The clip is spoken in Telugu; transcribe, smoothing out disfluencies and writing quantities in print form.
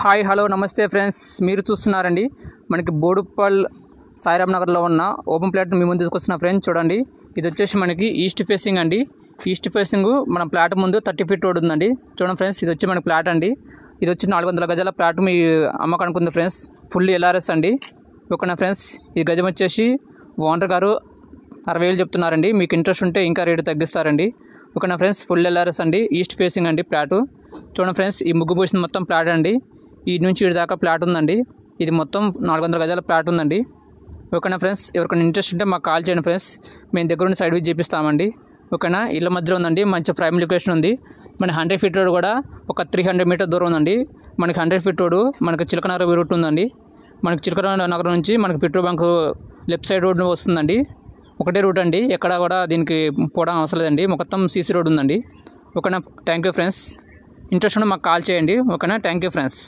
హాయ్ హలో నమస్తే ఫ్రెండ్స్, మీరు చూస్తున్నారండి మనకి బోడుప్పల్ సాయిరామ్ నగర్లో ఉన్న ఓపెన్ ప్లాట్ మీ ముందు తీసుకొస్తున్న ఫ్రెండ్స్. చూడండి, ఇది వచ్చేసి మనకి ఈస్ట్ ఫేసింగ్ అండి. ఈస్ట్ ఫేసింగ్ మన ప్లాట్ ముందు 30 ఫీట్ రోడ్ ఉందండి. చూడండి ఫ్రెండ్స్, ఇది వచ్చి మన ప్లాట్ అండి. ఇది వచ్చి 400 గజాల ప్లాట్ మీ అమ్మకానికి ఉంది ఫ్రెండ్స్. ఫుల్ ఎల్ఆర్ఎస్ అండి. ఓకేనా ఫ్రెండ్స్, ఈ గజం వచ్చేసి ఓనర్ గారు 60,000 చెప్తున్నారండి. మీకు ఇంట్రెస్ట్ ఉంటే ఇంకా రేటు తగ్గిస్తారండి. ఓకేనా ఫ్రెండ్స్, ఫుల్ ఎల్ఆర్ఎస్ అండి, ఈస్ట్ ఫేసింగ్ అండి ప్లాటు. చూడండి ఫ్రెండ్స్, ఈ ముగ్గు పోసిన మొత్తం ప్లాట్ అండి. ఈ నుంచి ఇటు దాకా ప్లాట్ ఉందండి. ఇది మొత్తం 400 గజాల ప్లాట్ ఉందండి. ఓకేనా ఫ్రెండ్స్, ఎవరికైనా ఇంట్రెస్ట్ ఉంటే మాకు కాల్ చేయండి ఫ్రెండ్స్. మేము దగ్గర నుండి సైడ్ విజిట్ చేపిస్తామండి. ఓకేనా, ఇళ్ళ మధ్యలో ఉందండి, మంచి ప్రైమ్ లొకేషన్ ఉంది. మన 100 ఫీట్ రోడ్ కూడా ఒక 300 మీటర్ దూరం ఉందండి. మనకి 100 ఫీట్ రోడ్ మనకి చిలకనగర్ రూట్ ఉందండి. మనకి చిలకనగర్ నుంచి మనకి petrol bunk left side road వస్తుందండి. ఒకటే రూట్ అండి, ఎక్కడ కూడా దీనికి పోవడం అవసరం లేదండి. మొత్తం సీసీ రోడ్ ఉందండి. ఓకేనా, థ్యాంక్ యూ ఫ్రెండ్స్. ఇంట్రెస్ట్ ఉంటే మాకు కాల్ చేయండి. ఓకేనా, థ్యాంక్ యూ ఫ్రెండ్స్.